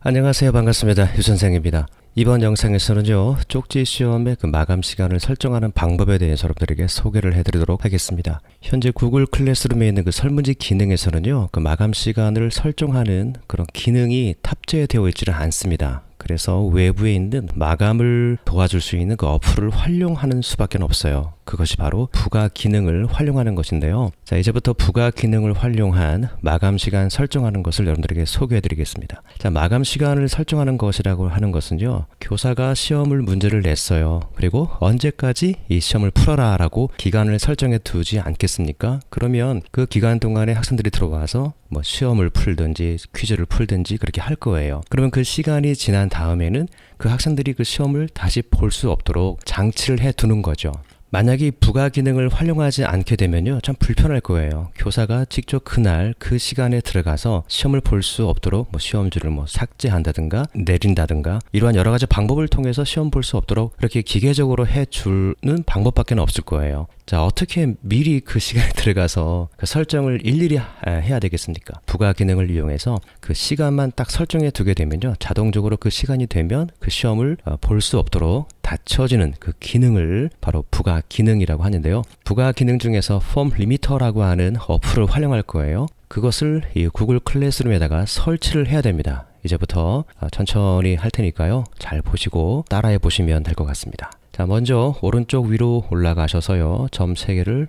안녕하세요. 반갑습니다. 유선생입니다. 이번 영상에서는요, 쪽지 시험의 그 마감 시간을 설정하는 방법에 대해서 여러분들에게 소개를 해드리도록 하겠습니다. 현재 구글 클래스룸에 있는 그 설문지 기능에서는요, 그 마감 시간을 설정하는 그런 기능이 탑재되어 있지는 않습니다. 그래서 외부에 있는 마감을 도와줄 수 있는 그 어플을 활용하는 수밖에 없어요. 그것이 바로 부가 기능을 활용하는 것인데요. 자, 이제부터 부가 기능을 활용한 마감 시간 설정하는 것을 여러분들에게 소개해 드리겠습니다. 자, 마감 시간을 설정하는 것이라고 하는 것은요, 교사가 시험을 문제를 냈어요. 그리고 언제까지 이 시험을 풀어라 라고 기간을 설정해 두지 않겠습니까? 그러면 그 기간 동안에 학생들이 들어와서 뭐 시험을 풀든지 퀴즈를 풀든지 그렇게 할 거예요. 그러면 그 시간이 지난 다음에는 그 학생들이 그 시험을 다시 볼 수 없도록 장치를 해 두는 거죠. 만약에 부가 기능을 활용하지 않게 되면요, 참 불편할 거예요. 교사가 직접 그날 그 시간에 들어가서 시험을 볼 수 없도록 뭐 시험지를 뭐 삭제한다든가 내린다든가 이러한 여러 가지 방법을 통해서 시험 볼 수 없도록 이렇게 기계적으로 해주는 방법밖에 없을 거예요. 자, 어떻게 미리 그 시간에 들어가서 그 설정을 일일이 해야 되겠습니까? 부가 기능을 이용해서 그 시간만 딱 설정해 두게 되면요, 자동적으로 그 시간이 되면 그 시험을 볼 수 없도록 닫혀지는 그 기능을 바로 부가 기능이라고 하는데요. 부가 기능 중에서 폼 리미터라고 하는 어플을 활용할 거예요. 그것을 이 구글 클래스룸에다가 설치를 해야 됩니다. 이제부터 천천히 할 테니까요, 잘 보시고 따라해 보시면 될 것 같습니다. 자, 먼저 오른쪽 위로 올라가셔서요, 점 3개를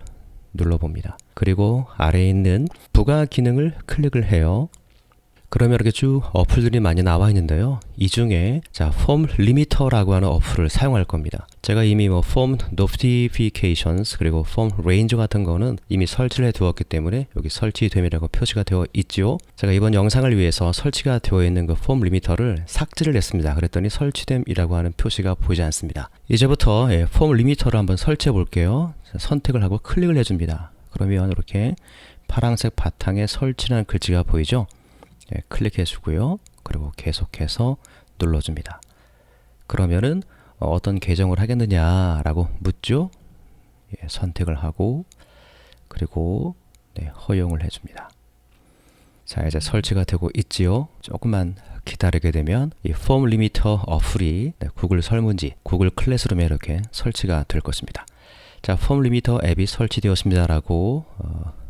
눌러봅니다. 그리고 아래에 있는 부가 기능을 클릭을 해요. 그러면 이렇게 쭉 어플들이 많이 나와 있는데요. 이 중에 자, 폼 리미터라고 하는 어플을 사용할 겁니다. 제가 이미 뭐 폼 노티피케이션스 그리고 폼 레인저 같은 거는 이미 설치를 해 두었기 때문에 여기 설치됨이라고 표시가 되어 있지요. 제가 이번 영상을 위해서 설치가 되어 있는 그 폼 리미터를 삭제를 했습니다. 그랬더니 설치됨이라고 하는 표시가 보이지 않습니다. 이제부터 폼 리미터를 한번 설치해 볼게요. 자, 선택을 하고 클릭을 해줍니다. 그러면 이렇게 파란색 바탕에 설치라는 글자가 보이죠? 클릭해 주고요. 그리고 계속해서 눌러줍니다. 그러면은 어떤 계정을 하겠느냐라고 묻죠. 선택을 하고 그리고 허용을 해줍니다. 자, 이제 설치가 되고 있지요. 조금만 기다리게 되면 이 폼 리미터 어플이 구글 설문지, 구글 클래스룸에 이렇게 설치가 될 것입니다. 자, 폼 리미터 앱이 설치되었습니다라고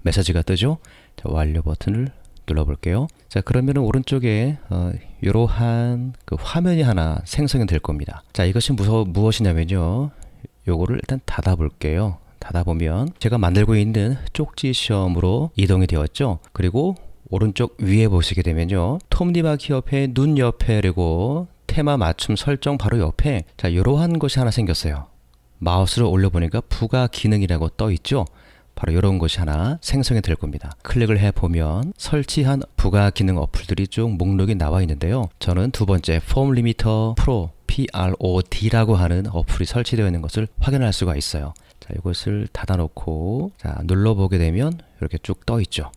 메시지가 뜨죠. 자, 완료 버튼을 눌러볼게요. 자, 그러면 오른쪽에 이러한 그 화면이 하나 생성이 될 겁니다. 자, 이것이 무엇이냐면요, 요거를 일단 닫아볼게요. 닫아보면 제가 만들고 있는 쪽지 시험으로 이동이 되었죠. 그리고 오른쪽 위에 보시게 되면요, 톱니바퀴 옆에 눈 옆에 그리고 테마 맞춤 설정 바로 옆에 자, 이러한 것이 하나 생겼어요. 마우스를 올려보니까 부가 기능이라고 떠 있죠. 바로 이런 것이 하나 생성이 될 겁니다. 클릭을 해보면 설치한 부가 기능 어플들이 쭉 목록이 나와 있는데요. 저는 두 번째 폼 리미터 프로 PROD라고 하는 어플이 설치되어 있는 것을 확인할 수가 있어요. 자, 이것을 닫아놓고 자, 눌러보게 되면 이렇게 쭉 떠 있죠.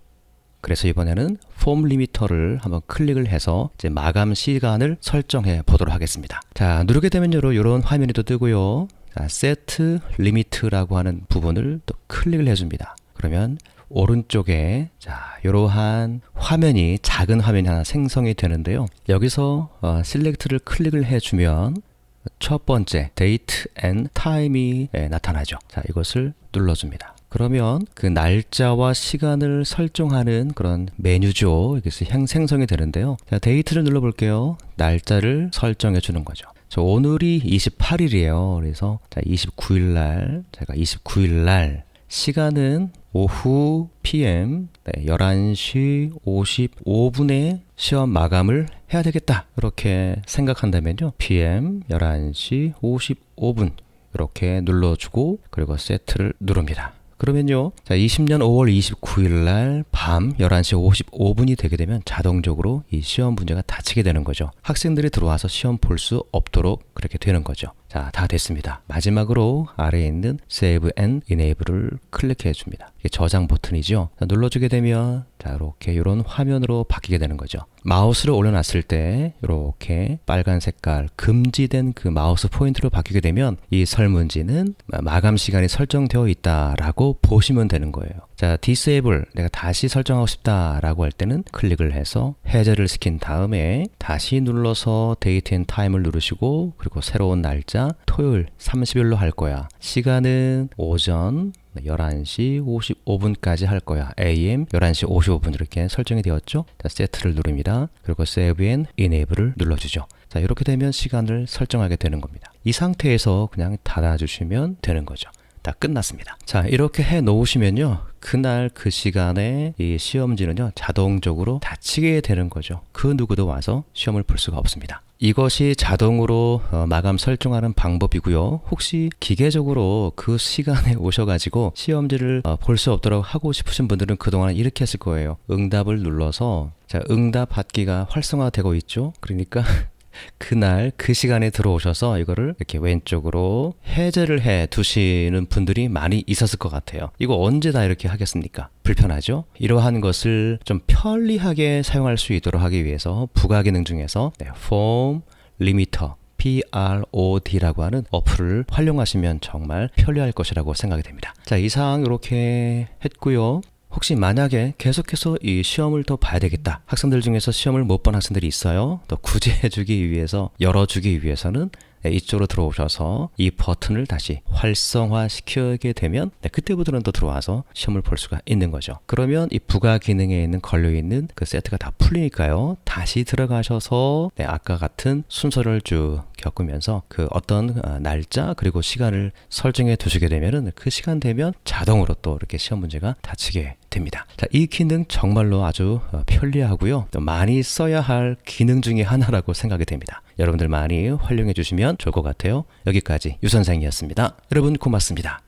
그래서 이번에는 폼 리미터를 한번 클릭을 해서 이제 마감 시간을 설정해 보도록 하겠습니다. 자, 누르게 되면 이런 화면이 또 뜨고요. 자, 세트 리미트라고 하는 부분을 또 클릭을 해줍니다. 그러면 오른쪽에 자, 이러한 화면이 작은 화면이 하나 생성이 되는데요. 여기서 셀렉트를 클릭을 해주면 첫 번째 데이트 앤 타임이 나타나죠. 자, 이것을 눌러줍니다. 그러면 그 날짜와 시간을 설정하는 그런 메뉴죠. 여기서 생성이 되는데요. 자, 데이트를 눌러볼게요. 날짜를 설정해 주는 거죠. 저 오늘이 28일이에요. 그래서 자, 29일 날 제가 29일 날 시간은 오후 PM 11시 55분에 시험 마감을 해야 되겠다. 이렇게 생각한다면요. PM 11시 55분 이렇게 눌러주고 그리고 세트를 누릅니다. 그러면요, 자, 20년 5월 29일 날 밤 11시 55분이 되게 되면 자동적으로 이 시험 문제가 닫히게 되는 거죠. 학생들이 들어와서 시험 볼 수 없도록 그렇게 되는 거죠. 자, 다 됐습니다. 마지막으로 아래에 있는 Save and Enable을 클릭해 줍니다. 이게 저장 버튼이죠. 자, 눌러주게 되면 자, 자, 이렇게 이런 화면으로 바뀌게 되는 거죠. 마우스를 올려놨을 때 이렇게 빨간 색깔 금지된 그 마우스 포인트로 바뀌게 되면 이 설문지는 마감 시간이 설정되어 있다라고 보시면 되는 거예요. 자, disable 내가 다시 설정하고 싶다라고 할 때는 클릭을 해서 해제를 시킨 다음에 다시 눌러서 date and time을 누르시고 그리고 새로운 날짜 토요일 30일로 할 거야. 시간은 오전 11시 55분까지 할 거야. AM 11시 55분 이렇게 설정이 되었죠. 자, 세트를 누릅니다. 그리고 Save and Enable을 눌러주죠. 자, 이렇게 되면 시간을 설정하게 되는 겁니다. 이 상태에서 그냥 닫아주시면 되는 거죠. 다 끝났습니다. 자, 이렇게 해 놓으시면요. 그날 그 시간에 이 시험지는요. 자동적으로 닫히게 되는 거죠. 그 누구도 와서 시험을 볼 수가 없습니다. 이것이 자동으로 마감 설정하는 방법이고요. 혹시 기계적으로 그 시간에 오셔가지고 시험지를 볼 수 없도록 하고 싶으신 분들은 그동안 이렇게 했을 거예요. 응답을 눌러서 자, 응답 받기가 활성화되고 있죠. 그러니까 그날 그 시간에 들어오셔서 이거를 이렇게 왼쪽으로 해제를 해 두시는 분들이 많이 있었을 것 같아요. 이거 언제 다 이렇게 하겠습니까? 불편하죠? 이러한 것을 좀 편리하게 사용할 수 있도록 하기 위해서 부가 기능 중에서 폼 리미터 PROD라고 하는 어플을 활용하시면 정말 편리할 것이라고 생각이 됩니다. 자, 이상 이렇게 했고요. 혹시 만약에 계속해서 이 시험을 더 봐야 되겠다. 학생들 중에서 시험을 못 본 학생들이 있어요. 더 구제해주기 위해서, 열어주기 위해서는 이쪽으로 들어오셔서 이 버튼을 다시 활성화시키게 되면 그때부터는 또 들어와서 시험을 볼 수가 있는 거죠. 그러면 이 부가 기능에 있는 걸려있는 그 세트가 다 풀리니까요. 다시 들어가셔서 아까 같은 순서를 쭉 겪으면서 그 어떤 날짜 그리고 시간을 설정해 두시게 되면은 그 시간 되면 자동으로 또 이렇게 시험 문제가 닫히게 됩니다. 자, 이 기능 정말로 아주 편리하고요. 또 많이 써야 할 기능 중에 하나라고 생각이 됩니다. 여러분들 많이 활용해 주시면 좋을 것 같아요. 여기까지 유 선생이었습니다. 여러분 고맙습니다.